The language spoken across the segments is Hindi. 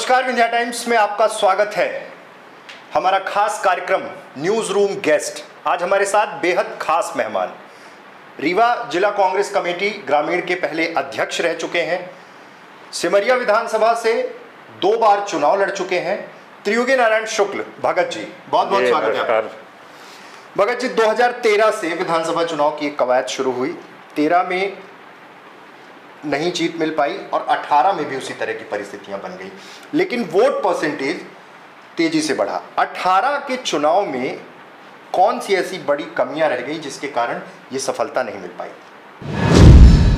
नमस्कार, विंध्या टाइम्स में आपका स्वागत है। हमारा खास कार्यक्रम न्यूज रूम गेस्ट। आज हमारे साथ बेहद खास मेहमान, रीवा जिला कांग्रेस कमेटी ग्रामीण के पहले अध्यक्ष रह चुके हैं, सिमरिया विधानसभा से 2 बार चुनाव लड़ चुके हैं, त्रियुगी नारायण शुक्ल भगत जी। बहुत बहुत स्वागत है आपका। भगत जी, 2013 से विधानसभा चुनाव की एक कवायद शुरू हुई। 13 में नहीं जीत मिल पाई और 18 में भी उसी तरह की परिस्थितियां बन गई, लेकिन वोट परसेंटेज तेजी से बढ़ा। 18 के चुनाव में कौन सी ऐसी बड़ी कमियां रह गई जिसके कारण ये सफलता नहीं मिल पाई?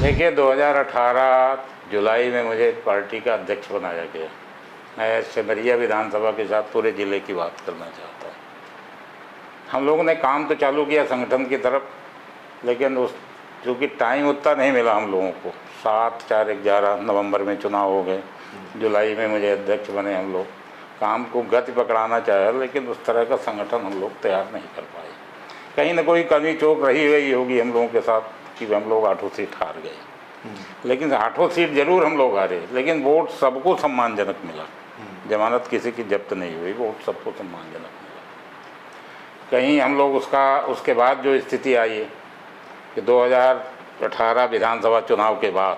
देखिए, 2018 जुलाई में मुझे पार्टी का अध्यक्ष बनाया गया। मैं सिमरिया विधानसभा के साथ पूरे ज़िले की बात करना चाहता हूँ। हम लोगों ने काम तो चालू किया संगठन की तरफ, लेकिन उस चूँकि टाइम उतना नहीं मिला हम लोगों को। 7, 4, 11 नवंबर में चुनाव हो गए, जुलाई में मुझे अध्यक्ष बने। हम लोग काम को गति पकड़ाना चाहे, लेकिन उस तरह का संगठन हम लोग तैयार नहीं कर पाए। कहीं ना कोई कमी चूक रही हुई होगी हम लोगों के साथ कि हम लोग 8 सीट हार गए। लेकिन 8 सीट जरूर हम लोग हारे, लेकिन वोट सबको सम्मानजनक मिला। जमानत किसी की जब्त नहीं हुई, वोट सबको सम्मानजनक मिला। कहीं हम लोग उसके बाद जो स्थिति आई है कि 2018 विधानसभा चुनाव के बाद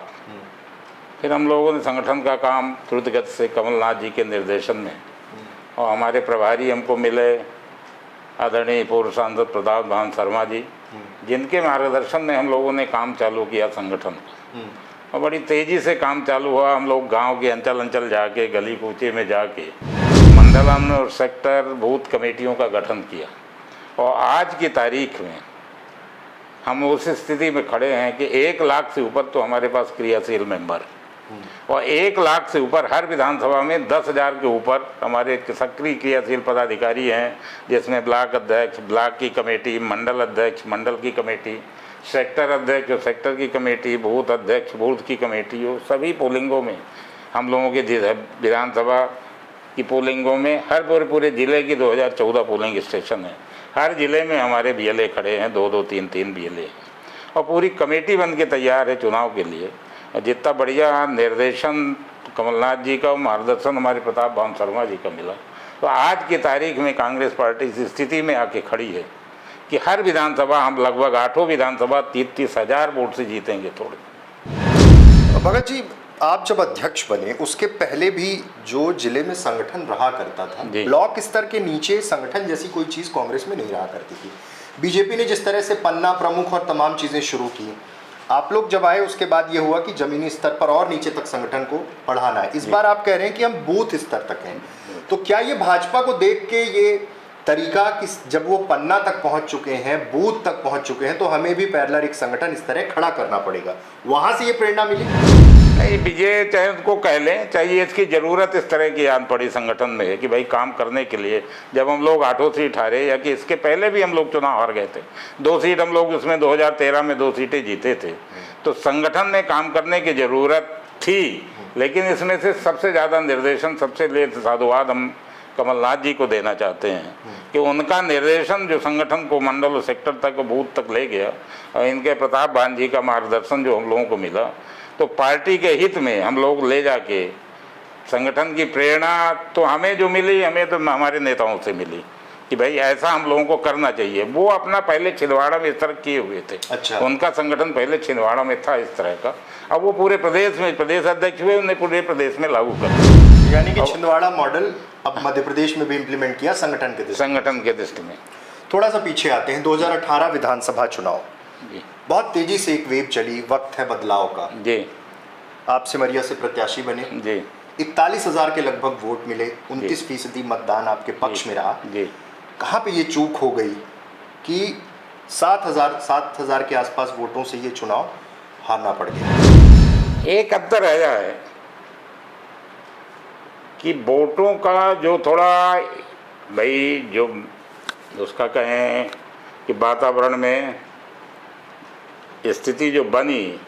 फिर हम लोगों ने संगठन का काम द्रुत गति से कमलनाथ जी के निर्देशन में, और हमारे प्रभारी हमको मिले आदरणीय पूर्व सांसद प्रताप भान शर्मा जी, जिनके मार्गदर्शन में हम लोगों ने काम चालू किया संगठन का। और बड़ी तेज़ी से काम चालू हुआ। हम लोग गांव के अंचल जाके, गली कूचे में जाके मंडलम और सेक्टर बूथ कमेटियों का गठन किया। और आज की तारीख में हम उस स्थिति में खड़े हैं कि 1 लाख से ऊपर तो हमारे पास क्रियाशील मेंबर, और 1 लाख से ऊपर हर विधानसभा में 10,000 के ऊपर हमारे सक्रिय क्रियाशील पदाधिकारी हैं, जिसमें ब्लॉक अध्यक्ष, ब्लॉक की कमेटी, मंडल अध्यक्ष, मंडल की कमेटी, सेक्टर अध्यक्ष, सेक्टर की कमेटी, बूथ अध्यक्ष, बूथ की कमेटी हो। सभी पोलिंगों में हम लोगों के विधानसभा की पोलिंगों में हर पूरे ज़िले की 2014 पोलिंग स्टेशन है। हर ज़िले में हमारे बीएलए खड़े हैं, 2-2, 3-3 बीएलए, और पूरी कमेटी बन के तैयार है चुनाव के लिए। जितना बढ़िया निर्देशन कमलनाथ जी का, मार्गदर्शन हमारे प्रताप भान शर्मा जी का मिला, तो आज की तारीख में कांग्रेस पार्टी इस स्थिति में आके खड़ी है कि हर विधानसभा हम लगभग 8 विधानसभा 30-30 हज़ार वोट से जीतेंगे। थोड़े भगत जी, आप जब अध्यक्ष बने उसके पहले भी जो जिले में संगठन रहा करता था, ब्लॉक स्तर के नीचे संगठन जैसी कोई चीज़ कांग्रेस में नहीं रहा करती थी। बीजेपी ने जिस तरह से पन्ना प्रमुख और तमाम चीज़ें शुरू की, आप लोग जब आए उसके बाद ये हुआ कि जमीनी स्तर पर और नीचे तक संगठन को बढ़ाना है। इस बार आप कह रहे हैं कि हम बूथ स्तर तक हैं, तो क्या ये भाजपा को देख के ये तरीका कि जब वो पन्ना तक पहुंच चुके हैं, बूथ तक पहुंच चुके हैं, तो हमें भी पैरेलल एक संगठन इस तरह खड़ा करना पड़ेगा, वहां से ये प्रेरणा मिली? नहीं, विजय चाहे उनको कह लें, चाहिए इसकी ज़रूरत इस तरह की आन पड़ी संगठन में है कि भाई काम करने के लिए। जब हम लोग 8 सीट हारे, या कि इसके पहले भी हम लोग चुनाव हार गए थे, 2 सीट हम लोग उसमें 2013 में 2 सीटें जीते थे, तो संगठन में काम करने की ज़रूरत थी। लेकिन इसमें से सबसे ज़्यादा निर्देशन, सबसे ले साधुवाद हम कमलनाथ जी को देना चाहते हैं कि उनका निर्देशन जो संगठन को मंडल और सेक्टर तक, बूथ तक ले गया, और इनके प्रताप भान जी का मार्गदर्शन जो हम लोगों को मिला, तो पार्टी के हित में हम लोग ले जाके संगठन की प्रेरणा तो हमें जो मिली, हमें तो हमारे नेताओं से मिली कि भाई ऐसा हम लोगों को करना चाहिए। वो अपना पहले छिंदवाड़ा में इस तरह किए हुए थे। अच्छा। उनका संगठन पहले छिंदवाड़ा में था इस तरह का, अब वो पूरे प्रदेश में प्रदेश अध्यक्ष हुए, उन्हें पूरे प्रदेश में लागू कर दिया। यानी कि छिंदवाड़ा मॉडल अब मध्य प्रदेश में भी इम्प्लीमेंट किया संगठन के दृष्टि में। थोड़ा सा पीछे आते हैं, 2018 विधानसभा चुनाव जी, बहुत तेजी से एक वेव चली, वक्त है बदलाव का। जी, आप सिमरिया से प्रत्याशी बने जी, 41,000 के लगभग वोट मिले, 29% मतदान आपके पक्ष में रहा। जी, कहाँ पे ये चूक हो गई कि 7,000 के आसपास वोटों से ये चुनाव हारना पड़ गया? एक अंतर आया है कि वोटों का जो थोड़ा भाई जो उसका कहें कि वातावरण में स्थिति जो बनी,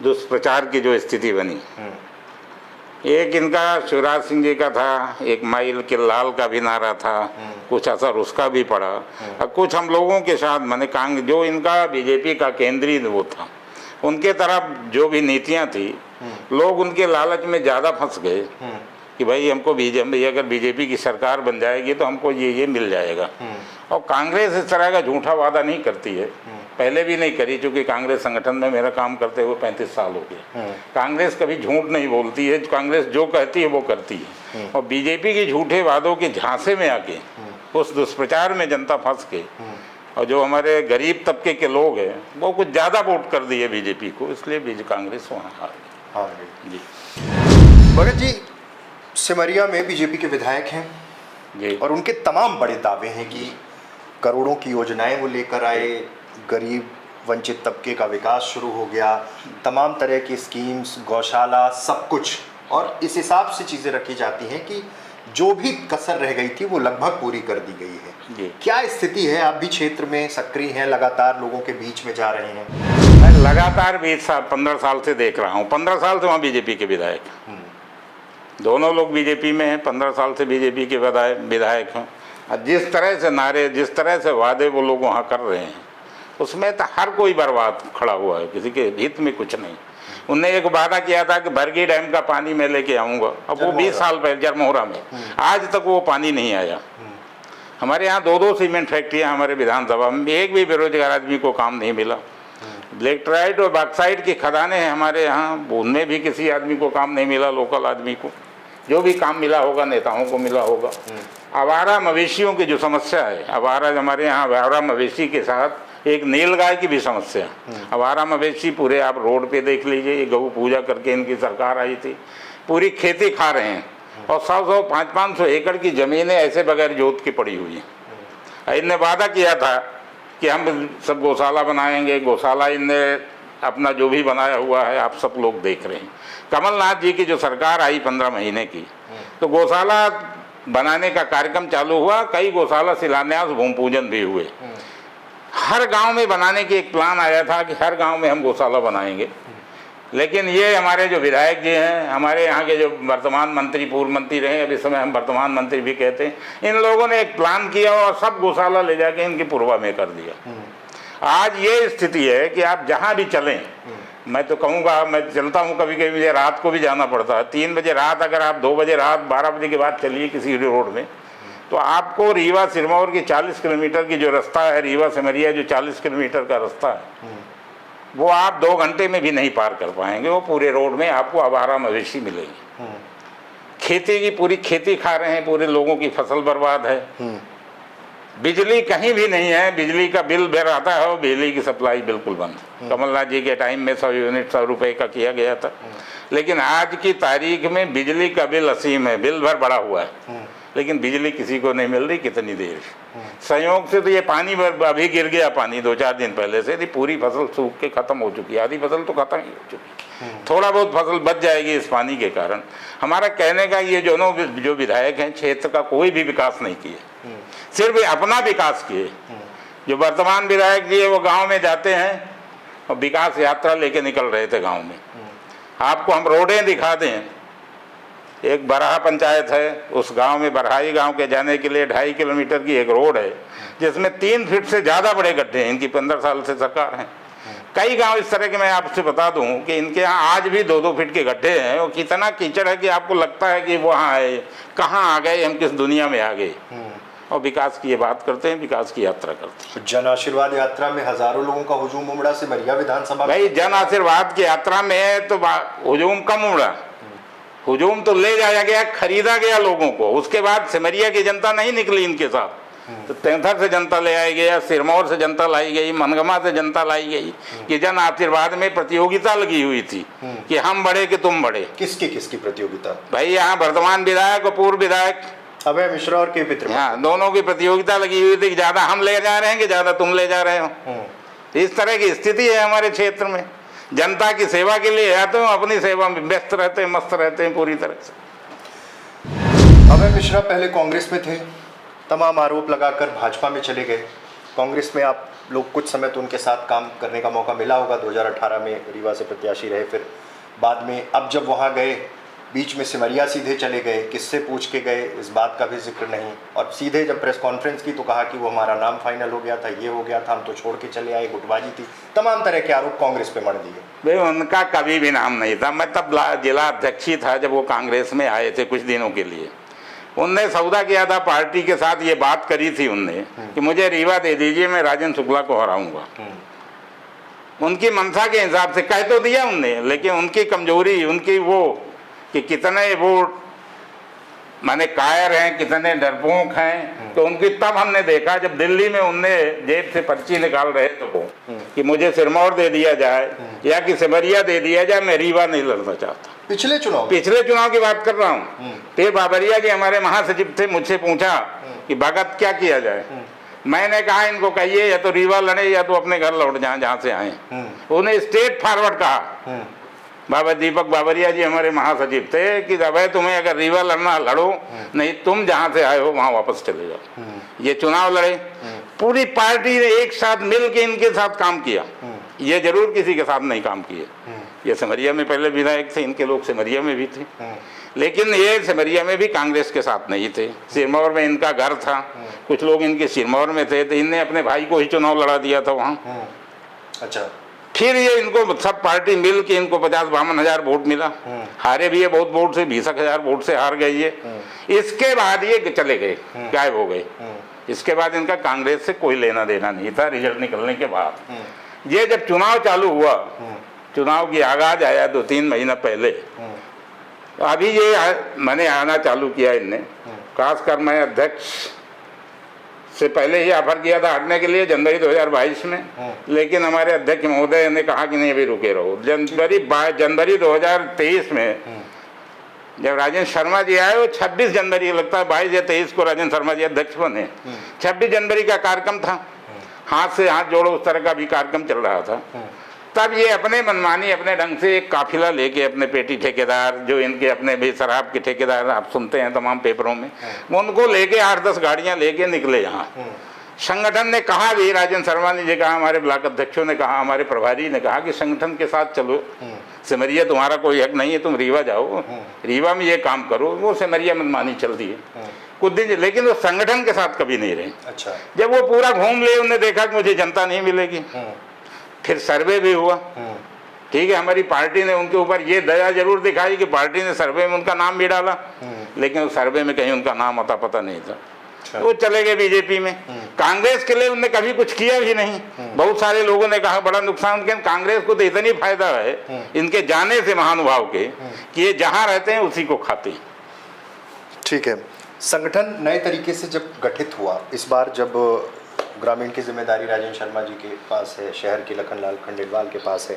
दुष्प्रचार की जो स्थिति बनी, एक इनका शिवराज सिंह जी का था, एक माइल के लाल का भी नारा था, कुछ असर उसका भी पड़ा, और कुछ हम लोगों के साथ माने कांग्रेस जो इनका बीजेपी का केंद्रीय वो था, उनके तरफ जो भी नीतियां थी, लोग उनके लालच में ज़्यादा फंस गए कि भाई हमको बीजेपी, अगर बीजेपी की सरकार बन जाएगी तो हमको ये मिल जाएगा। और कांग्रेस इस तरह का झूठा वादा नहीं करती है, पहले भी नहीं करी, क्योंकि कांग्रेस संगठन में मेरा काम करते हुए 35 साल हो गए। कांग्रेस कभी झूठ नहीं बोलती है, कांग्रेस जो कहती है वो करती है। और बीजेपी के झूठे वादों के झांसे में आके, उस दुष्प्रचार में जनता फंस के, और जो हमारे गरीब तबके के लोग हैं वो कुछ ज़्यादा वोट कर दिए बीजेपी को, इसलिए कांग्रेस वहाँ हार गई। जी भगत जी, सिमरिया में बीजेपी के विधायक हैं जी, और उनके तमाम बड़े दावे हैं कि करोड़ों की योजनाएं वो लेकर आए, गरीब वंचित तबके का विकास शुरू हो गया, तमाम तरह की स्कीम्स, गौशाला, सब कुछ, और इस हिसाब से चीज़ें रखी जाती हैं कि जो भी कसर रह गई थी वो लगभग पूरी कर दी गई है। जी। क्या स्थिति है? आप भी क्षेत्र में सक्रिय हैं, लगातार लोगों के बीच में जा रहे हैं। मैं लगातार 15 साल से देख रहा हूँ, 15 साल से वहाँ बीजेपी के विधायक, दोनों लोग बीजेपी में हैं, 15 साल से बीजेपी के विधायक हैं। और जिस तरह से नारे, जिस तरह से वादे वो लोग वहाँ कर रहे हैं, उसमें तो हर कोई बर्बाद खड़ा हुआ है, किसी के हित में कुछ नहीं। उनने एक वादा किया था कि भरगी डैम का पानी मैं लेके आऊँगा, अब वो 20 साल पहले जरमोहरा में, आज तक वो पानी नहीं आया। हमारे यहाँ 2 सीमेंट फैक्ट्रियाँ हमारे विधानसभा में, एक भी बेरोजगार आदमी को काम नहीं मिला। ब्लैकट्राइट और बॉक्साइट की खदानें हैं हमारे यहाँ, उनमें भी किसी आदमी को काम नहीं मिला, लोकल आदमी को। जो भी काम मिला होगा नेताओं को मिला होगा। आवारा मवेशियों की जो समस्या है, हमारे यहाँ आवारा मवेशी के साथ एक नीलगाय की भी समस्या। आवारा मवेशी पूरे आप रोड पे देख लीजिए, ये गऊ पूजा करके इनकी सरकार आई थी, पूरी खेती खा रहे हैं, और 100-100, 500-500 एकड़ की ज़मीनें ऐसे बगैर जोत के पड़ी हुई हैं। इनने वादा किया था कि हम सब गौशाला बनाएंगे, गौशाला इनने अपना जो भी बनाया हुआ है आप सब लोग देख रहे हैं। कमलनाथ जी की जो सरकार आई 15 महीने की, तो गौशाला बनाने का कार्यक्रम चालू हुआ, कई गौशाला शिलान्यास, भूमि पूजन भी हुए। हर गांव में बनाने की एक प्लान आया था कि हर गांव में हम गौशाला बनाएंगे, लेकिन ये हमारे जो विधायक जी हैं, हमारे यहाँ के जो वर्तमान मंत्री, पूर्व मंत्री रहे, अब इस समय हम वर्तमान मंत्री भी कहते हैं, इन लोगों ने एक प्लान किया और सब गौशाला ले जाके इनकी पूर्वा में कर दिया। आज ये स्थिति है कि आप जहाँ भी चलें, मैं तो कहूँगा, मैं चलता हूँ कभी कभी, मुझे रात को भी जाना पड़ता है, 3 बजे रात, अगर आप 2 बजे रात, 12 बजे के बाद चलिए किसी रोड में, तो आपको रीवा सिरमौर की 40 किलोमीटर की जो रास्ता है, रीवा सिमरिया जो 40 किलोमीटर का रास्ता है, वो आप 2 घंटे में भी नहीं पार कर पाएंगे। वो पूरे रोड में आपको आवारा मवेशी मिलेगी। खेती की पूरी खेती खा रहे हैं, पूरे लोगों की फसल बर्बाद है। बिजली कहीं भी नहीं है, बिजली का बिल भर आता है और बिजली की सप्लाई बिल्कुल बंद। कमलनाथ जी के टाइम में 100 यूनिट 100 रुपये का किया गया था, लेकिन आज की तारीख में बिजली का बिल असीम है, बिल भर बढ़ा हुआ है, लेकिन बिजली किसी को नहीं मिल रही। कितनी देर संयोग से तो ये पानी अभी गिर गया, पानी 2-4 दिन पहले से, पूरी फसल सूख के खत्म हो चुकी है, आधी फसल तो खत्म ही हो चुकी है, थोड़ा बहुत फसल बच जाएगी इस पानी के कारण। हमारा कहने का ये जो विधायक हैं, क्षेत्र का कोई भी विकास नहीं किए, सिर्फ अपना विकास किए। जो वर्तमान विधायक जी है वो गांव में जाते हैं और विकास यात्रा लेके निकल रहे थे गांव में। आपको हम रोडें दिखा दें, एक बरहा पंचायत है, उस गांव में बरहाई गांव के जाने के लिए 2.5 किलोमीटर की एक रोड है, जिसमें 3 फीट से ज़्यादा बड़े गड्ढे हैं। इनकी 15 साल से सरकार है। कई गांव इस तरह के, मैं आपसे बता दूं कि इनके यहाँ आज भी 2-2 फीट के गड्ढे हैं, और कितना कीचड़ है कि आपको लगता है कि वहाँ है, कहाँ आ गए हम, किस दुनिया में आ गए। और विकास की ये बात करते हैं, विकास की यात्रा करते हैं। जन आशीर्वाद यात्रा में हजारों लोगों का हुजूम उमड़ा सिमरिया विधानसभा। भाई जन आशीर्वाद की यात्रा में तो हुजूम कम उमड़ा, हुजूम तो ले जाया गया, खरीदा गया लोगों को। उसके बाद सिमरिया की जनता नहीं निकली इनके साथ, तो तेंथर से जनता ले आई गया, सिरमौर से जनता लाई गई, मनगमा से जनता लाई गई, कि जन आशीर्वाद में प्रतियोगिता लगी हुई थी कि हम बड़े कि तुम बड़े। किसकी प्रतियोगिता? भाई यहाँ वर्तमान विधायक और पूर्व विधायक अभय मिश्रा और के पितृ, हाँ, दोनों की प्रतियोगिता लगी हुई थी कि ज्यादा हम ले जा रहे हैं कि ज्यादा तुम ले जा रहे हो। इस तरह की स्थिति है हमारे क्षेत्र में। जनता की सेवा के लिए आते हो, अपनी सेवा में व्यस्त रहते हैं, मस्त रहते हैं पूरी तरह से। अभय मिश्रा पहले कांग्रेस में थे, तमाम आरोप लगाकर भाजपा में चले गए। कांग्रेस में आप लोग कुछ समय तो उनके साथ काम करने का मौका मिला होगा, 2018 में रीवा से प्रत्याशी रहे, फिर बाद में अब जब वहाँ गए बीच में सिमरिया सीधे चले गए, किससे पूछ के गए इस बात का भी जिक्र नहीं, और सीधे जब प्रेस कॉन्फ्रेंस की तो कहा कि वो हमारा नाम फाइनल हो गया था, ये हो गया था, हम तो छोड़ के चले आए, गुटबाजी थी, तमाम तरह के आरोप कांग्रेस पे मढ़ दिए। भाई उनका कभी भी नाम नहीं था। मैं तब जिला अध्यक्ष ही था जब वो कांग्रेस में आए थे कुछ दिनों के लिए। उनने सौदा किया था पार्टी के साथ, ये बात करी थी उनने कि मुझे रीवा दे दीजिए, मैं राजेंद्र शुक्ला को हराऊंगा। उनकी मंशा के हिसाब से कह तो दिया उनने, लेकिन उनकी कमजोरी, उनकी वो कि कितने वो माने कायर हैं, कितने डरपोक हैं, तो उनकी तब हमने देखा जब दिल्ली में उनने जेब से पर्ची निकाल रहे तो कि मुझे सिरमौर दे दिया जाए या कि सिमरिया दे दिया जाए, मैं रीवा नहीं लड़ना चाहता। पिछले चुनाव की बात कर रहा हूँ। फिर बाबरिया जी हमारे महासचिव थे, मुझसे पूछा कि भगत क्या किया जाए। मैंने कहा इनको कहिए या तो रीवा लड़े या तो अपने घर लौट जाए जहाँ से आए। उन्हें स्ट्रेट फॉरवर्ड कहा। बाबा दीपक बाबरिया जी हमारे महासचिव थे कि अबे तुम्हें अगर रीवा लड़ना लड़ो, नहीं तुम जहाँ से आए हो वहाँ वापस चले जाओ। ये चुनाव लड़े, पूरी पार्टी ने एक साथ मिल के इनके साथ काम किया। ये जरूर किसी के साथ नहीं काम किए। ये सिमरिया में पहले विधायक थे, इनके लोग सिमरिया में भी थे, लेकिन ये सिमरिया में भी कांग्रेस के साथ नहीं थे। सिरमौर में इनका घर था, कुछ लोग इनके सिरमौर में थे, तो इनने अपने भाई को ही चुनाव लड़ा दिया था वहाँ। अच्छा। फिर ये इनको सब पार्टी मिल के इनको 50-52 हजार वोट मिला। हारे भी है बहुत वोट से, 20,000 वोट से हार गए ये। इसके बाद ये चले गए, गायब हो गए। इसके बाद इनका कांग्रेस से कोई लेना देना नहीं था। रिजल्ट निकलने के बाद ये जब चुनाव चालू हुआ, चुनाव की आगाज आया 2-3 महीना पहले, तो अभी ये मैंने आना चालू किया इनने। खासकर मैं अध्यक्ष से पहले ही ऑफर किया था हटने के लिए जनवरी 2022 में, लेकिन हमारे अध्यक्ष महोदय ने कहा कि नहीं अभी रुके रहो। जनवरी 2023 में जब राजेंद्र शर्मा जी आए, वो 26 जनवरी लगता है 22 या 23 को राजेंद्र शर्मा जी अध्यक्ष बने। 26 जनवरी का कार्यक्रम था, हाथ से हाथ जोड़ो उस तरह का भी कार्यक्रम चल रहा था। तब ये अपने मनमानी अपने ढंग से एक काफिला लेके अपने पेटी ठेकेदार, जो इनके अपने भी शराब के ठेकेदार आप सुनते हैं तमाम पेपरों में, उनको लेके 8-10 गाड़ियां लेके निकले यहाँ। संगठन ने कहा भी, राजेंद्र शर्मा ने कहा, हमारे ब्लॉक अध्यक्षों ने कहा, हमारे प्रभारी ने कहा कि संगठन के साथ चलो, सिमरिया तुम्हारा कोई हक नहीं है, तुम रीवा जाओ, रीवा में ये काम करो। वो सिमरिया मनमानी चल दी है कुछ दिन, लेकिन वो संगठन के साथ कभी नहीं रहे। अच्छा। जब वो पूरा घूम ले, उन्होंने देखा कि मुझे जनता नहीं मिलेगी, फिर सर्वे भी हुआ। ठीक है, हमारी पार्टी ने उनके ऊपर ये दया जरूर दिखाई कि पार्टी ने सर्वे में उनका नाम भी डाला, लेकिन उस सर्वे में कहीं उनका नाम अता पता नहीं था। तो वो चले गए बीजेपी में। कांग्रेस के लिए उनने कभी कुछ किया भी नहीं। बहुत सारे लोगों ने कहा बड़ा नुकसान, लेकिन कांग्रेस को तो इतनी फायदा है इनके जाने से महानुभाव के कि ये जहां रहते हैं उसी को खाते हैं। ठीक है, संगठन नए तरीके से जब गठित हुआ, इस बार जब ग्रामीण की जिम्मेदारी राजेंद्र शर्मा जी के पास है, शहर के लखनलाल खंडेलवाल के पास है,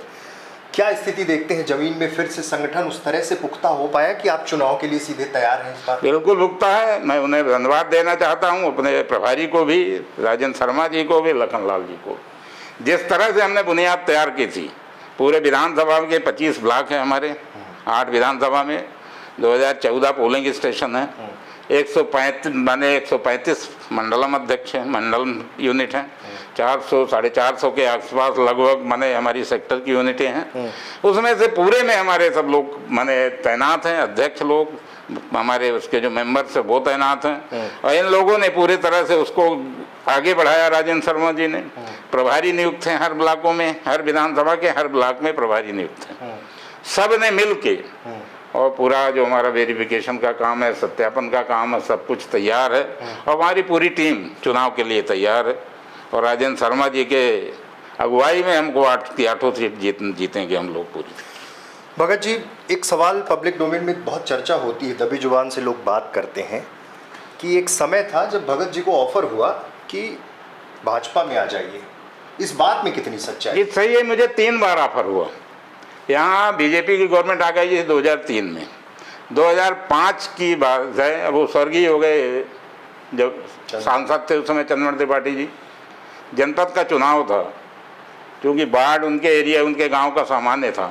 क्या स्थिति देखते हैं जमीन में? फिर से संगठन उस तरह से पुख्ता हो पाया कि आप चुनाव के लिए सीधे तैयार हैं इस बार? बिल्कुल पुख्ता है। मैं उन्हें धन्यवाद देना चाहता हूं, अपने प्रभारी को भी, राजेंद्र शर्मा जी को भी, लखनलाल जी को। जिस तरह से हमने बुनियाद तैयार की थी, पूरे विधानसभा के 25 ब्लॉक हैं हमारे, 8 विधानसभा में 2014 पोलिंग स्टेशन है, 135 मंडलम अध्यक्ष हैं, मंडल यूनिट हैं, 400-450 के आसपास लगभग माने हमारी सेक्टर की यूनिटें हैं। उसमें से पूरे में हमारे सब लोग माने तैनात हैं, अध्यक्ष लोग हमारे उसके जो मेंबर्स हैं वो तैनात हैं, और इन लोगों ने पूरी तरह से उसको आगे बढ़ाया। राजेंद्र शर्मा जी ने प्रभारी नियुक्त हैं हर ब्लॉकों में, हर विधानसभा के हर ब्लॉक में प्रभारी नियुक्त हैं। सब ने मिल के, और पूरा जो हमारा वेरिफिकेशन का काम है, सत्यापन का काम है, सब कुछ तैयार है, और हमारी पूरी टीम चुनाव के लिए तैयार है। और राजेंद्र शर्मा जी के अगुवाई में हमको 8 सीट जीतेंगे हम लोग पूरी। भगत जी, एक सवाल पब्लिक डोमेन में बहुत चर्चा होती है, दबी जुबान से लोग बात करते हैं कि एक समय था जब भगत जी को ऑफर हुआ कि भाजपा में आ जाइए, इस बात में कितनी सच्चाई? ये सही है, मुझे 3 बार ऑफर हुआ। यहाँ बीजेपी की गवर्नमेंट आ गई है 2003 में, 2005 की बात है, अब वो स्वर्गीय हो गए जब सांसद थे उस समय चंद्रमण त्रिपाठी जी। जनपद का चुनाव था, क्योंकि बाढ़ उनके एरिया उनके गांव का सामान्य था।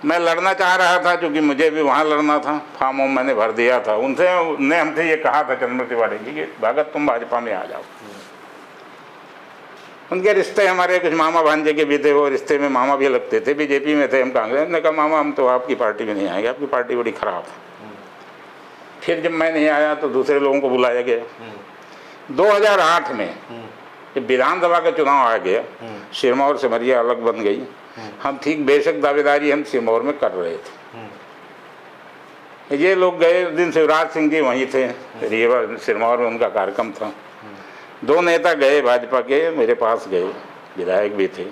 मैं लड़ना चाह रहा था, क्योंकि मुझे भी वहाँ लड़ना था, फॉर्म मैंने भर दिया था। उनने हमसे ये कहा था चंद्रमण त्रिपाठी जी कि भगत तुम भाजपा में आ जाओ। उनके रिश्ते हमारे कुछ मामा भांजे के भी थे, वो रिश्ते में मामा भी लगते थे, बीजेपी में थे, हम कांग्रेस। ने कहा मामा हम तो आपकी पार्टी में नहीं आएंगे, आपकी पार्टी बड़ी ख़राब है। फिर जब मैं नहीं आया तो दूसरे लोगों को बुलाया गया। 2008 में जब विधानसभा का चुनाव आ गया, सिरमौर सिमरिया अलग बन गई। हम ठीक बेशक दावेदारी हम सिरमौर में कर रहे थे। ये लोग गए, उस दिन शिवराज सिंह जी वहीं थे, रीवा सिरमौर में उनका कार्यक्रम था। 2 नेता गए भाजपा के, मेरे पास गए, विधायक भी थे।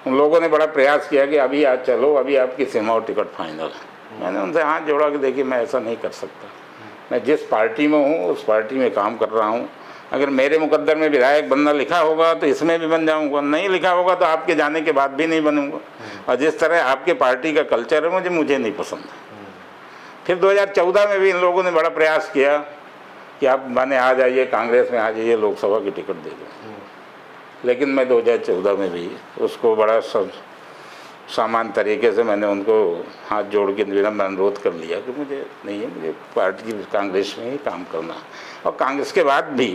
उन लोगों ने बड़ा प्रयास किया कि अभी आज चलो, अभी आपकी सिरमौर टिकट फाइनल है। मैंने उनसे हाथ जोड़ा कि देखिए मैं ऐसा नहीं कर सकता, मैं जिस पार्टी में हूँ उस पार्टी में काम कर रहा हूँ। अगर मेरे मुकद्दर में विधायक बनना लिखा होगा तो इसमें भी बन जाऊँगा, नहीं लिखा होगा तो आपके जाने के बाद भी नहीं बनूँगा। और जिस तरह आपके पार्टी का कल्चर है मुझे नहीं पसंद। फिर 2014 में भी इन लोगों ने बड़ा प्रयास किया कि आप माने आ जाइए, कांग्रेस में आ जाइए, लोकसभा की टिकट दे दो। लेकिन मैं 2014 में भी उसको बड़ा सामान्य तरीके से मैंने उनको हाथ जोड़ के विनम्र अनुरोध कर लिया कि मुझे नहीं है, मुझे पार्टी कांग्रेस में ही काम करना। और कांग्रेस के बाद भी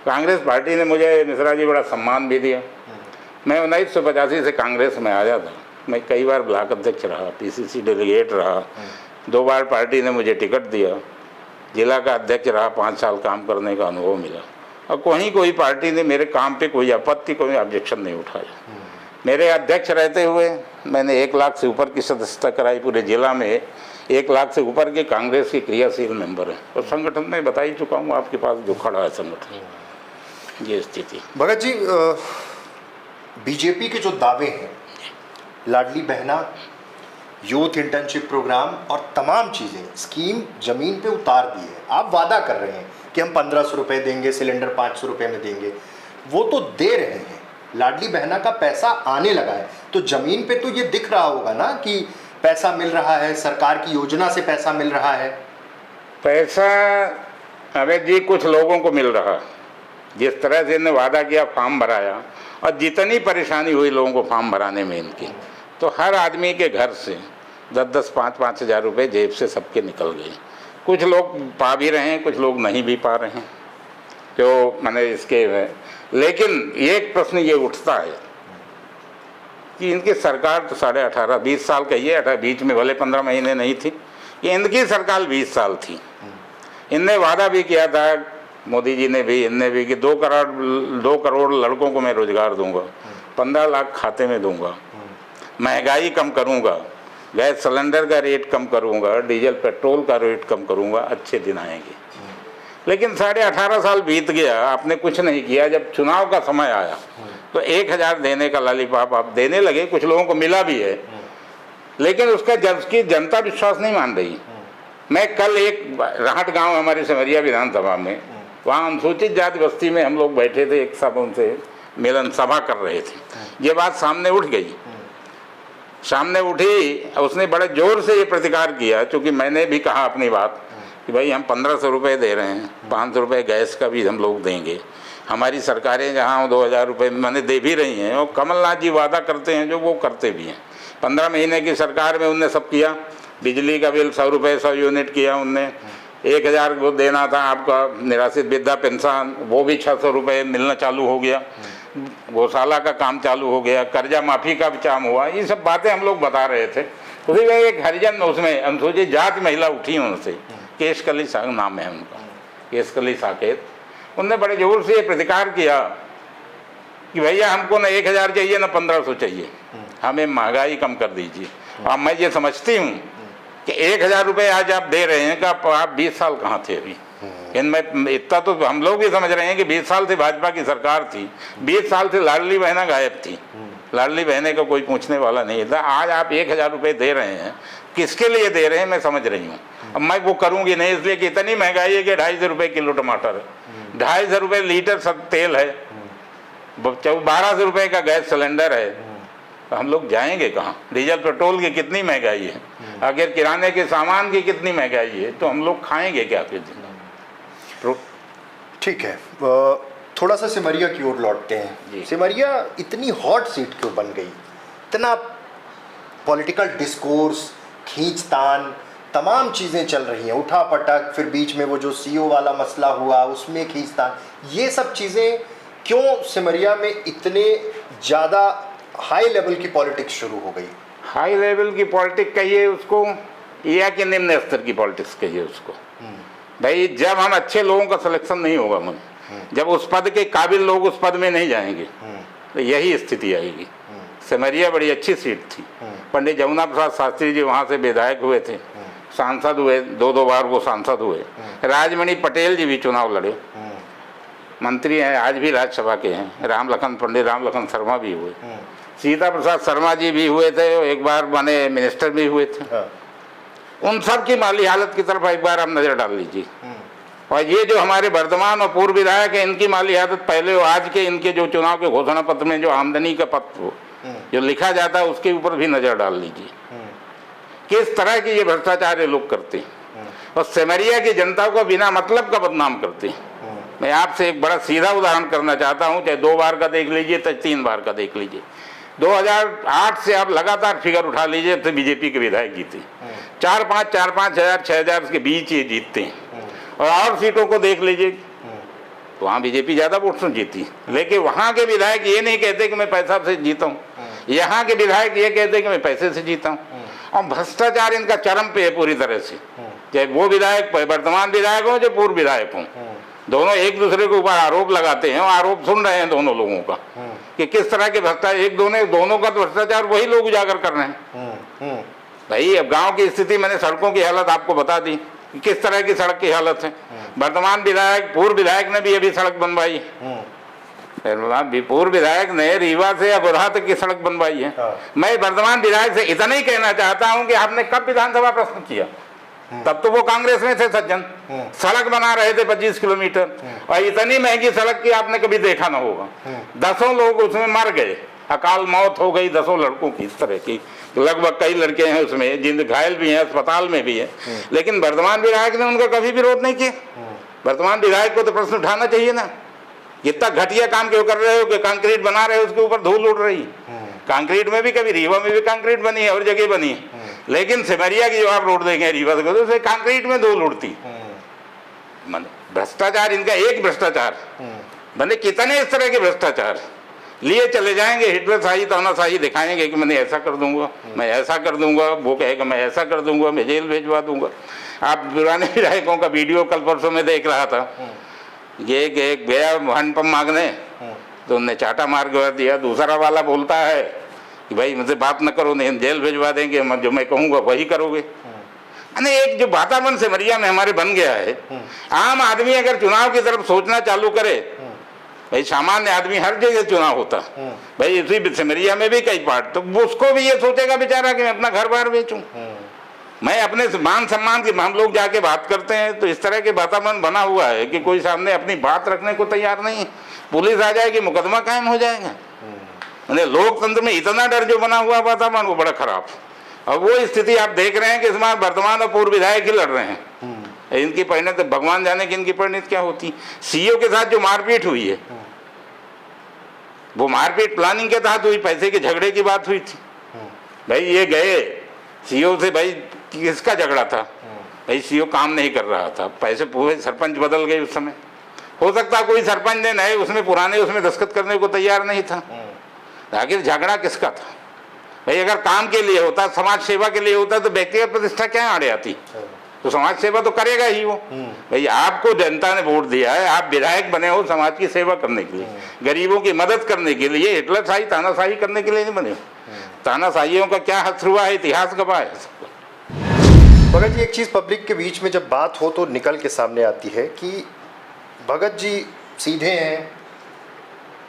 कांग्रेस पार्टी ने मुझे, मिश्रा जी, बड़ा सम्मान भी दिया। मैं 1985 से कांग्रेस में आया था। मैं कई बार ब्लॉक अध्यक्ष रहा, पीसीसी डेलीगेट रहा, 2 बार पार्टी ने मुझे टिकट दिया, जिला का अध्यक्ष रहा, 5 साल काम करने का अनुभव मिला। और कोई पार्टी ने मेरे काम पे कोई आपत्ति, कोई ऑब्जेक्शन नहीं उठाया। मेरे अध्यक्ष रहते हुए मैंने 1 लाख से ऊपर की सदस्यता कराई। पूरे जिला में 1 लाख से ऊपर के कांग्रेस के क्रियाशील मेंबर हैं। और संगठन में बता ही चुका हूँ आपके पास जो खड़ा है संगठन, ये स्थिति। भगत जी, बीजेपी के जो दावे हैं, Ladli Behna, youth internship programme और तमाम चीज़ें, स्कीम ज़मीन पे उतार दी है। आप वादा कर रहे हैं कि हम 1500 रुपये देंगे, सिलेंडर 500 रुपये में देंगे, वो तो दे रहे हैं। लाडली बहना का पैसा आने लगा है, तो ज़मीन पे तो ये दिख रहा होगा ना कि पैसा मिल रहा है, सरकार की योजना से पैसा मिल रहा है। पैसा अमित जी कुछ लोगों को मिल रहा, जिस तरह से इन्हें वादा किया, फॉर्म भराया, और जितनी परेशानी हुई लोगों को फॉर्म भराने में इनकी, तो हर आदमी के घर से 10-10, 5-5 हज़ार रुपये जेब से सबके निकल गए। कुछ लोग पा भी रहे हैं, कुछ लोग नहीं भी पा रहे हैं, जो मैंने इसके है। लेकिन एक प्रश्न ये उठता है कि इनकी सरकार तो 18.5 20 साल कहिए, 18 बीच में भले 15 महीने नहीं थी, ये इनकी सरकार 20 साल थी। इनने वादा भी किया था, मोदी जी ने भी, इनने भी, कि 2 करोड़ लड़कों को मैं रोजगार दूंगा, 15 लाख खाते में दूंगा, महंगाई कम करूंगा, गैस सिलेंडर का रेट कम करूंगा, डीजल पेट्रोल का रेट कम करूंगा, अच्छे दिन आएंगे। लेकिन 18.5 साल बीत गया, आपने कुछ नहीं किया। जब चुनाव का समय आया तो 1000 देने का लॉलीपॉप आप देने लगे, कुछ लोगों को मिला भी है, लेकिन उसका की जनता विश्वास नहीं मान रही। मैं कल एक राहट गांव हमारी सिमरिया विधानसभा में, वहाँ अनुसूचित जाति बस्ती में हम लोग बैठे थे, एक सब उनसे मिलन सभा कर रहे थे। ये बात सामने उठ गई, सामने उठी, उसने बड़े जोर से ये प्रतिकार किया, क्योंकि मैंने भी कहा अपनी बात कि भाई हम 1500 रुपये दे रहे हैं, 500 रुपये गैस का भी हम लोग देंगे। हमारी सरकारें जहाँ 2000 रुपये मैंने दे भी रही हैं, और कमलनाथ जी वादा करते हैं जो वो करते भी हैं। 15 महीने की सरकार में उनने सब किया। बिजली का बिल 100 रुपये 100 यूनिट किया उनने, 1000 वो देना था आपका निराश्रित वृद्धा पेंशन, वो भी 600 रुपये मिलना चालू हो गया। गौशाला का काम चालू हो गया, कर्जा माफ़ी का भी काम हुआ। ये सब बातें हम लोग बता रहे थे। उसी में एक हरिजन उसमें अनुसूचित जाति महिला उठी उनसे, केशकली नाम है उनका, केशकली साकेत। उनने बड़े जोर से ये प्रतिकार किया कि भैया हमको ना 1000 चाहिए ना 1500 चाहिए, हमें महंगाई कम कर दीजिए। अब मैं ये समझती हूँ कि 1000 रुपये आज आप दे रहे हैं कि आप 20 साल कहाँ थे अभी। इनमें इतना तो हम लोग भी समझ रहे हैं कि 20 साल से भाजपा की सरकार थी, 20 साल से लाडली बहना गायब थी, लाडली बहने का कोई पूछने वाला नहीं था। आज आप 1000 रुपये दे रहे हैं, किसके लिए दे रहे हैं मैं समझ रही हूँ। अब मैं वो करूँगी नहीं, इसलिए कि इतनी महंगाई है कि 250 रुपये किलो टमाटर है, 250 रुपये लीटर सब तेल है, 1200 रुपये का गैस सिलेंडर है। तो हम लोग जाएंगे कहाँ? डीजल पेट्रोल की कितनी महंगाई है, अगर किराने के सामान की कितनी महंगाई है, तो हम लोग खाएंगे क्या फिर? ठीक है, थोड़ा सा सिमरिया की ओर लौटते हैं। सिमरिया इतनी हॉट सीट क्यों बन गई? इतना पॉलिटिकल डिस्कोर्स, खींचतान, तमाम चीज़ें चल रही हैं, उठा पटक, फिर बीच में वो जो सीओ वाला मसला हुआ उसमें खींचतान, ये सब चीज़ें क्यों सिमरिया में इतने ज़्यादा हाई लेवल की पॉलिटिक्स शुरू हो गई? हाई लेवल की पॉलिटिक्स कहिए उसको या कि निम्न स्तर की पॉलिटिक्स कहिए उसको। भाई जब हम अच्छे लोगों का सिलेक्शन नहीं होगा मन, जब उस पद के काबिल लोग उस पद में नहीं जाएंगे तो यही स्थिति आएगी। सिमरिया बड़ी अच्छी सीट थी, पंडित जमुना प्रसाद शास्त्री जी वहाँ से विधायक हुए थे, सांसद हुए, दो बार वो सांसद हुए। राजमणि पटेल जी भी चुनाव लड़े, मंत्री हैं, आज भी राज्यसभा के हैं। पंडित राम लखन शर्मा भी हुए, सीता प्रसाद शर्मा जी भी हुए थे, एक बार बने मिनिस्टर भी हुए थे। उन सब की माली हालत की तरफ एक बार आप नजर डाल लीजिए। और ये जो हमारे वर्तमान और पूर्व विधायक है, इनकी माली हालत पहले और आज के इनके जो चुनाव के घोषणा पत्र में जो आमदनी का पत्र जो लिखा जाता है उसके ऊपर भी नजर डाल लीजिए, किस तरह की ये भ्रष्टाचार ये लोग करते हैं और सिमरिया की जनता को बिना मतलब का बदनाम करते हैं। मैं आपसे एक बड़ा सीधा उदाहरण करना चाहता हूं, चाहे 2 बार का देख लीजिए चाहे 3 बार का देख लीजिए। 2008 से आप लगातार फिगर उठा लीजिए तो बीजेपी के विधायक जीते 4-5 हजार 6 हजार के बीच ये जीतते हैं। और सीटों को देख लीजिए तो वहाँ बीजेपी ज़्यादा वोट से जीती, लेकिन वहाँ के विधायक ये नहीं कहते कि मैं पैसा से जीता हूँ, यहाँ के विधायक ये कहते कि मैं पैसे से जीता हूँ। और भ्रष्टाचार इनका चरम पे है पूरी तरह से, चाहे वो विधायक वर्तमान विधायक हो चाहे पूर्व विधायक हो, दोनों एक दूसरे के ऊपर आरोप लगाते हैं और आरोप सुन रहे हैं दोनों लोगों का कि किस तरह के भ्रष्टाचार दोनों का भ्रष्टाचार वही लोग उजागर कर रहे हैं। भाई अब गांव की स्थिति, मैंने सड़कों की हालत आपको बता दी कि किस तरह की सड़क की हालत है। वर्तमान विधायक पूर्व विधायक ने भी अभी सड़क बनवाई, पूर्व विधायक ने रीवा से अबोधा तक की सड़क बनवाई है। मैं वर्तमान विधायक से इतना ही कहना चाहता हूं कि आपने कब विधानसभा प्रश्न किया, तब तो वो कांग्रेस में थे सज्जन, सड़क बना रहे थे 25 किलोमीटर, और इतनी महंगी सड़क की आपने कभी देखा ना होगा। 10 लोग उसमें मर गए, अकाल मौत हो गई 10 लड़कों की, इस तरह की लगभग कई लड़के हैं उसमें जिन घायल भी हैं, अस्पताल में भी है। लेकिन वर्तमान विधायक ने उनका कभी विरोध नहीं किया। वर्तमान विधायक को तो प्रश्न उठाना चाहिए ना, इतना घटिया काम क्यों कर रहे हो कि कंक्रीट बना रहे हो उसके ऊपर धूल उड़ रही। कंक्रीट में भी कभी रीवा में भी कंक्रीट बनी है और जगह बनी है, लेकिन सिमरिया की जो आप रोड देखें रीवा से, तो कंक्रीट में धूल उड़ती। भ्रष्टाचार इनका एक भ्रष्टाचार बने कितने इस तरह के भ्रष्टाचार लिए चले जाएंगे, हिटलरशाही तानाशाही दिखाएंगे कि मैंने ऐसा कर दूंगा, मैं ऐसा कर दूंगा, वो कहेगा मैं ऐसा कर दूंगा, मैं जेल भेजवा दूंगा। आप पुराने विधायकों का वीडियो कल परसों में देख रहा था, ये गया हैंडपंप मांगने तो उनने चाटा मार कर दिया। दूसरा वाला बोलता है कि भाई मुझसे बात न करो, नहीं हम जेल भेजवा देंगे, जो मैं कहूँगा वही करोगे। अरे एक जो वातावरण सिमरिया में हमारे बन गया है, आम आदमी अगर चुनाव की तरफ सोचना चालू करे, भाई सामान्य आदमी हर जगह चुनाव होता, भाई इसी सिमरिया में भी कई पार्ट, तो उसको भी ये सोचेगा बेचारा कि मैं अपना घर बार बेचूं, मैं अपने मान सम्मान की, हम लोग जाके बात करते हैं तो इस तरह के वातावरण बना हुआ है कि कोई सामने अपनी बात रखने को तैयार नहीं, पुलिस आ जाएगी, मुकदमा कायम हो जाएगा। लोकतंत्र में इतना डर जो बना हुआ वातावरण वो बड़ा खराब। और वो स्थिति आप देख रहे हैं कि इस बार वर्तमान और पूर्व विधायक ही लड़ रहे हैं। इनकी परिणत भगवान जाने की इनकी परिणत क्या होती। सीईओ के साथ जो मारपीट हुई है, वो मारपीट प्लानिंग के तहत हुई, पैसे के झगड़े की बात हुई थी। भाई ये गए सीईओ से, भाई किसका झगड़ा था, भाई सीईओ काम नहीं कर रहा था, पैसे पूरे सरपंच बदल गए उस समय, हो सकता कोई सरपंच ने नए उसमें पुराने उसमें दस्तखत करने को तैयार नहीं था। आखिर झगड़ा किसका था। भाई अगर काम के लिए होता, समाज सेवा के लिए होता, तो व्यक्तिगत प्रतिष्ठा क्या आड़े आती, तो समाज सेवा तो करेगा ही वो। भाई आपको जनता ने वोट दिया है, आप विधायक बने हो समाज की सेवा करने के लिए, गरीबों की मदद करने के लिए, हिटलरशाही तानाशाही करने के लिए नहीं बने हो। तानाशाहियों का क्या हश्र हुआ है, इतिहास गवाह है। भगत जी एक चीज़ पब्लिक के बीच में जब बात हो तो निकल के सामने आती है कि भगत जी सीधे हैं,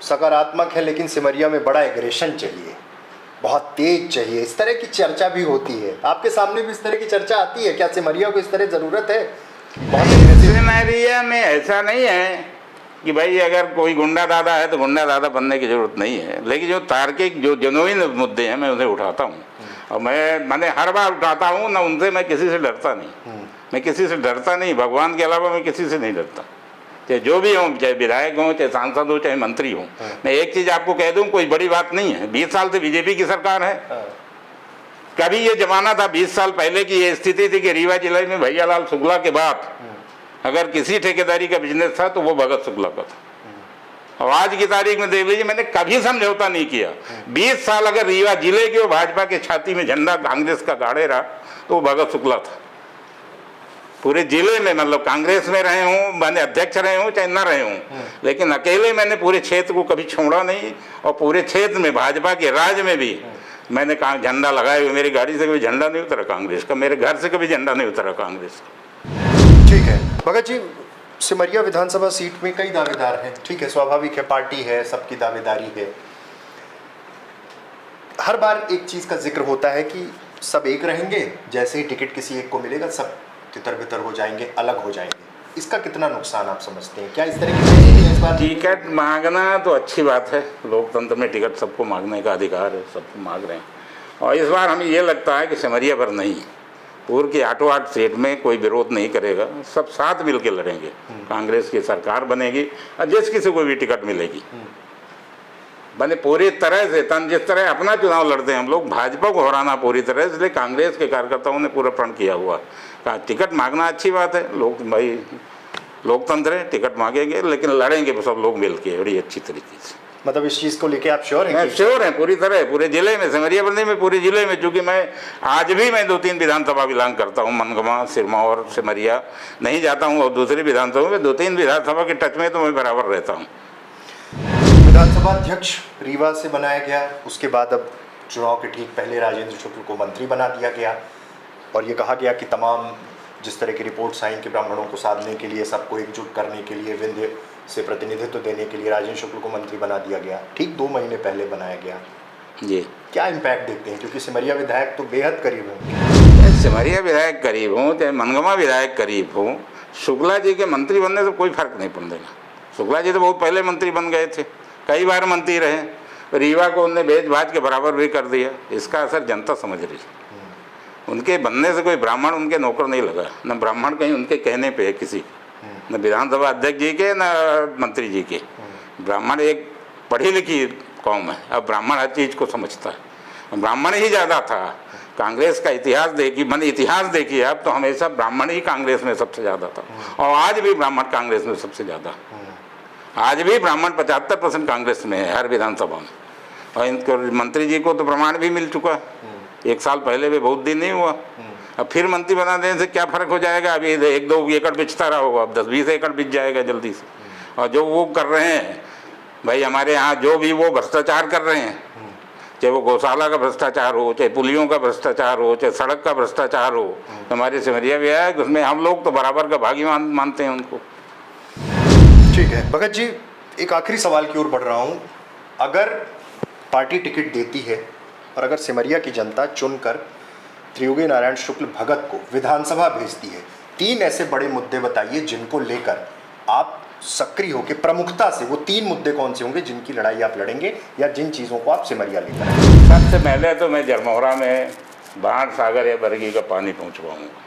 सकारात्मक है, लेकिन सिमरिया में बड़ा एग्रेशन चाहिए, बहुत तेज चाहिए, इस तरह की चर्चा भी होती है। आपके सामने भी इस तरह की चर्चा आती है, क्या सिमरिया को इस तरह ज़रूरत है? सिमरिया में ऐसा नहीं है कि भाई अगर कोई गुंडा दादा है तो गुंडा दादा बनने की जरूरत नहीं है, लेकिन जो तार्किक जो जेन्युइन मुद्दे हैं मैं उन्हें उठाता हूँ, और मैंने हर बार उठाता हूँ ना, उनसे मैं किसी से डरता नहीं, मैं किसी से डरता नहीं, भगवान के अलावा मैं किसी से नहीं डरता, चाहे जो भी हों, चाहे विधायक हों, चाहे सांसद हो, चाहे मंत्री हों। मैं एक चीज़ आपको कह दूं, कोई बड़ी बात नहीं है, 20 साल से बीजेपी की सरकार है। कभी ये जमाना था 20 साल पहले की ये स्थिति थी कि रीवा जिले में भैयालाल शुक्ला के बाद अगर किसी ठेकेदारी का बिजनेस था तो वो भगत शुक्ला का था। और आज की तारीख में देख लीजिए, मैंने कभी समझौता नहीं किया। 20 साल अगर रीवा जिले के भाजपा के छाती में झंडा कांग्रेस का गाड़े रहा तो वो भगत शुक्ला था। पूरे जिले में मतलब कांग्रेस में रहे हूँ, मैंने अध्यक्ष रहे हूँ चाहे न रहे हूँ, लेकिन अकेले मैंने पूरे क्षेत्र को कभी छोड़ा नहीं। और पूरे क्षेत्र में भाजपा के राज्य में भी मैंने कहा झंडा लगाए हुए, मेरी गाड़ी से कभी झंडा नहीं उतरा कांग्रेस का, मेरे घर से कभी झंडा नहीं उतरा कांग्रेस का। ठीक है भगत जी, सिमरिया विधानसभा सीट में कई दावेदार हैं, ठीक है, स्वाभाविक है, पार्टी है, सबकी दावेदारी है। हर बार एक चीज का जिक्र होता है कि सब एक रहेंगे, जैसे ही टिकट किसी एक को मिलेगा सब तितर बितर हो जाएंगे, अलग हो जाएंगे। इसका कितना नुकसान आप समझते हैं? क्या इस तरह की इस बार टिकट मांगना तो अच्छी बात है, लोकतंत्र में टिकट सबको मांगने का अधिकार है, सबको मांग रहे हैं। और इस बार हमें ये लगता है कि सिमरिया पर नहीं, पूर्व की 8 सीट में कोई विरोध नहीं करेगा, सब साथ मिल के लड़ेंगे। कांग्रेस की सरकार बनेगी और जिस किसी को भी टिकट मिलेगी बने पूरी तरह से तन, जिस तरह अपना चुनाव लड़ते हैं हम लोग, भाजपा को हराना पूरी तरह, इसलिए कांग्रेस के कार्यकर्ताओं ने पूरा प्रण किया हुआ। कहा टिकट मांगना अच्छी बात है, लोग भाई लोकतंत्र है, टिकट मांगेंगे लेकिन लड़ेंगे सब लोग मिल के बड़ी अच्छी तरीके से। मतलब इस चीज को लेके आप श्योर हैं? श्योर हैं पूरी तरह, पूरे जिले में, सिमरिया बंदी में, पूरे जिले में। चूंकि मैं आज भी 2-3 विधानसभा बिलोंग करता हूँ, मनगमा, सिरमौर, सिमरिया नहीं जाता हूँ, और दूसरी विधानसभा में 2-3 विधानसभा के टच में तो मैं बराबर रहता हूँ। विधानसभा अध्यक्ष रीवा से बनाया गया, उसके बाद अब चुनाव के ठीक पहले राजेंद्र शुक्ल को मंत्री बना दिया गया और ये कहा गया कि तमाम जिस तरह की रिपोर्ट्स आई कि ब्राह्मणों को साधने के लिए, सबको एकजुट करने के लिए, विंध्य से प्रतिनिधित्व देने के लिए राजेंद्र शुक्ल को मंत्री बना दिया गया, ठीक 2 महीने पहले बनाया गया जी। क्या इम्पैक्ट देखते हैं? क्योंकि सिमरिया विधायक तो बेहद करीब हैं। सिमरिया विधायक करीब हों चाहे मनगमा विधायक करीब हों, शुक्ला जी के मंत्री बनने से कोई फर्क नहीं पड़ेगा। शुक्ला जी तो बहुत पहले मंत्री बन गए थे, कई बार मंत्री रहे, रीवा को उनने बेच भाज के बराबर भी कर दिया। इसका असर जनता समझ रही है। उनके बनने से कोई ब्राह्मण उनके नौकर नहीं लगा, न ब्राह्मण कहीं उनके कहने पे है किसी, न विधानसभा अध्यक्ष जी के न मंत्री जी के। ब्राह्मण एक पढ़ी लिखी कौम है, अब ब्राह्मण हर चीज़ को समझता है। ब्राह्मण ही ज़्यादा था। कांग्रेस का इतिहास देखिए, मैंने इतिहास देखिए अब तो हमेशा ब्राह्मण ही कांग्रेस में सबसे ज़्यादा था, और आज भी ब्राह्मण कांग्रेस में सबसे ज़्यादा। आज भी ब्राह्मण 75% कांग्रेस में है हर विधानसभा में। और इनको मंत्री जी को तो प्रमाण भी मिल चुका है, 1 साल पहले भी बहुत दिन नहीं हुआ। अब फिर मंत्री बना देने से क्या फ़र्क हो जाएगा? अभी 1-2 एकड़ बिचता रहा होगा, अब 10-20 एकड़ बिच जाएगा जल्दी से। और जो वो कर रहे हैं भाई, हमारे यहाँ जो भी वो भ्रष्टाचार कर रहे हैं, चाहे वो गौशाला का भ्रष्टाचार हो, चाहे पुलियों का भ्रष्टाचार हो, चाहे सड़क का भ्रष्टाचार हो, हमारे सिमरिया भी है, उसमें हम लोग तो बराबर का भागी मानते हैं उनको। ठीक है भगत जी, एक आखिरी सवाल की ओर बढ़ रहा हूँ। अगर पार्टी टिकट देती है और अगर सिमरिया की जनता चुनकर त्रियोगी नारायण शुक्ल भगत को विधानसभा भेजती है, 3 ऐसे बड़े मुद्दे बताइए जिनको लेकर आप सक्रिय होकर प्रमुखता से, वो 3 मुद्दे कौन से होंगे जिनकी लड़ाई आप लड़ेंगे या जिन चीज़ों को आप सिमरिया लेकर आएंगे? सबसे पहले तो मैं जरमोहरा में बाढ़ सागर या बरगी का पानी पहुँचवाऊँगा,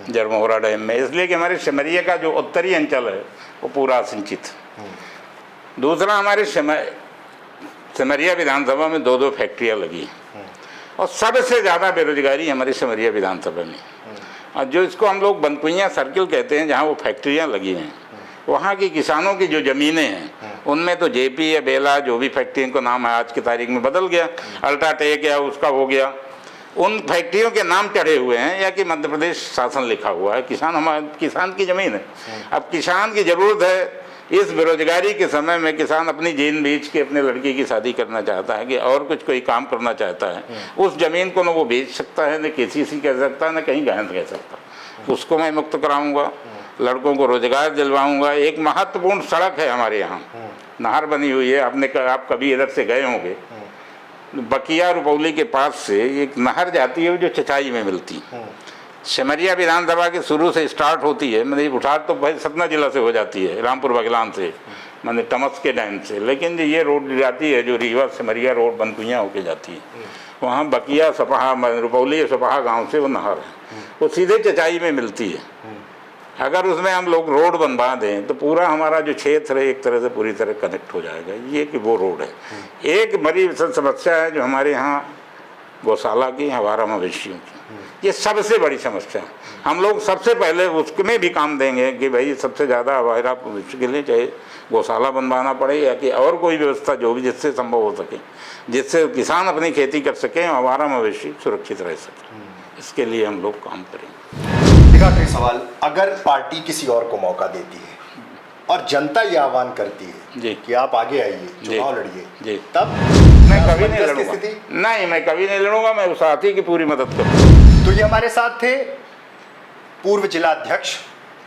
जरमोहरा डैम में, इसलिए कि हमारे सिमरिया का जो उत्तरी अंचल है वो पूरा सिंचित। दूसरा, हमारे सिमरिया विधानसभा में 2-2 फैक्ट्रियाँ लगी और सबसे ज़्यादा बेरोजगारी हमारी सिमरिया विधानसभा में। और जो इसको हम लोग बनकुइयाँ सर्किल कहते हैं, जहाँ वो फैक्ट्रियाँ लगी हैं, वहाँ की किसानों की जो ज़मीनें हैं उनमें तो जेपी या बेला जो भी फैक्ट्री का नाम है आज की तारीख में बदल गया, अल्ट्राटेक या उसका हो गया, उन फैक्ट्रियों के नाम चढ़े हुए हैं या कि मध्य प्रदेश शासन लिखा हुआ है। किसान की ज़मीन है। अब किसान की ज़रूरत है, इस बेरोजगारी के समय में किसान अपनी जीन बेच के अपने लड़की की शादी करना चाहता है कि और कुछ कोई काम करना चाहता है, उस ज़मीन को न वो बेच सकता है, न KCC कह सकता है, न कहीं गहन कह सकता। उसको मैं मुक्त कराऊंगा, लड़कों को रोजगार दिलवाऊंगा। एक महत्वपूर्ण सड़क है हमारे यहाँ, नहर बनी हुई है, आप कभी इधर से गए होंगे, बकिया रुपौली के पास से एक नहर जाती है जो चचाई में मिलती। सिमरिया विधानसभा के शुरू से स्टार्ट होती है, मतलब उठार तो भाई सतना जिला से हो जाती है, रामपुर बघेलान से, मतलब टमस के डैम से, लेकिन ये रोड जाती है जो रीवा सिमरिया रोड बनकुइयाँ होके जाती है, वहाँ बकिया सपहा रुपौली सपहा गांव से वो नहर है, वो सीधे चचाई में मिलती है। अगर उसमें हम लोग रोड बनवा दें तो पूरा हमारा जो क्षेत्र है एक तरह से पूरी तरह कनेक्ट हो जाएगा। ये कि वो रोड है। एक बड़ी समस्या है जो हमारे यहाँ गौशाला की, हमारा मवेशियों की, ये सबसे बड़ी समस्या है। हम लोग सबसे पहले उसमें भी काम देंगे कि भाई सबसे ज़्यादा आवारा भविष्य के लिए चाहे गौशाला बनवाना पड़े या कि और कोई व्यवस्था जो भी जिससे संभव हो सके, जिससे किसान अपनी खेती कर सकें, आवारा मवेशी सुरक्षित रह सकें, इसके लिए हम लोग काम करेंगे। देखा आखिरी सवाल, अगर पार्टी किसी और को मौका देती है और जनता ये आह्वान करती है जी कि आप आगे आइए, चुनाव लड़िए, जी, तब मैं कभी नहीं असमंजस की लड़ूंगा। स्थिति? नहीं, मैं कभी नहीं लड़ूंगा। मैं उस साथी की पूरी मदद करूंगा। तो ये हमारे साथ थे पूर्व जिला अध्यक्ष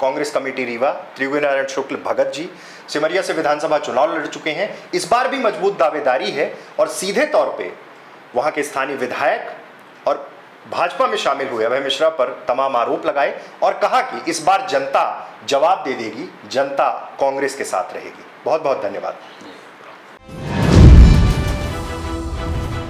कांग्रेस कमेटी रीवा त्रिवेंद्र शुक्ल भगत जी। सिमरिया से विधानसभा चुनाव लड़ चुके हैं, इस बार भी मजबूत दावेदारी है और सीधे तौर पे वहां के स्थानीय विधायक और भाजपा में शामिल हुए अभय मिश्रा पर तमाम आरोप लगाए और कहा कि इस बार जनता जवाब दे देगी, जनता कांग्रेस के साथ रहेगी। बहुत बहुत धन्यवाद।